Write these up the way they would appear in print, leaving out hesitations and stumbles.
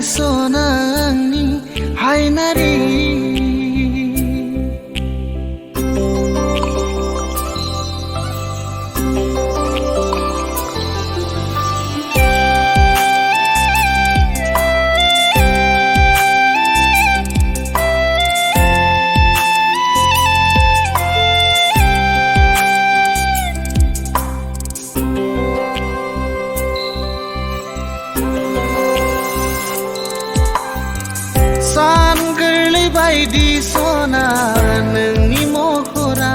सना आंनि हायनारि सान गोरलै बायदि सना नोंनि महरा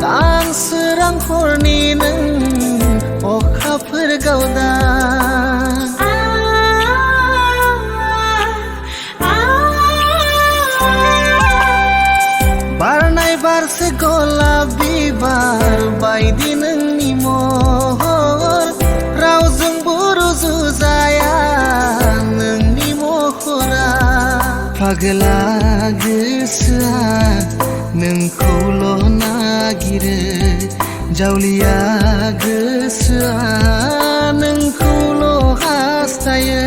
दान सोरां हरनि नों अखाफोर गावदा बारनाय बारसे गलाब बिबार बायदि नोंनि महर रावजोंबो रुजुजाया पागला गोसोआ नोंखौल' नागिरो जावलिया गोसोआ नोंखौल' हास्थायो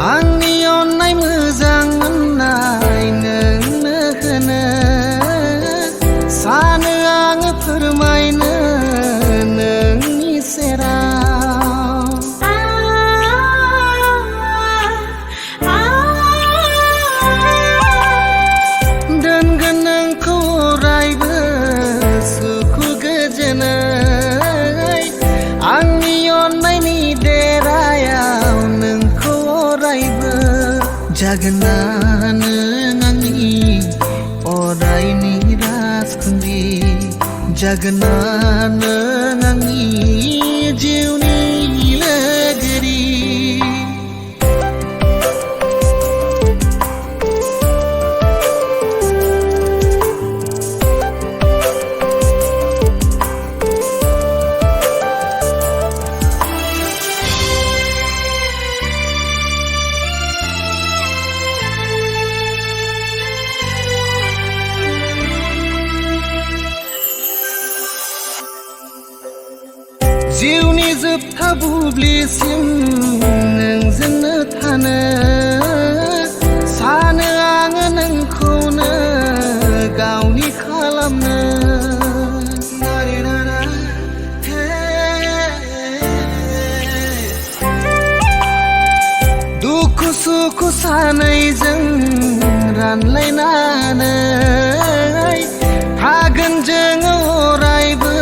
आंनि अननाय मोजां मोननाय नोंनो होनो सानो आङो फोरमायनो नोंनि सेराव दोनगोन नोंखौ अरायबो सुखु गोजोनै आंनि अननायनि देरायाव नोंखौ जागोन नों आंनि अरायनि राजखुंग्रि जागोन नों आंनि जिउनि लोगोरि जिउनि जोबथा बुब्लिसिम नोंजोंनो थानो सानो आङो नोंखौनो गावनि खालामनो दुखु सुखु सानैजों रानलायनानै थागोन जोङो अरायबो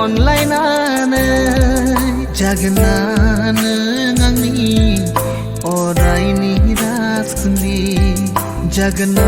अनलायनानै जागोन नों आंनि अरायनि राजखुंग्रि जागोन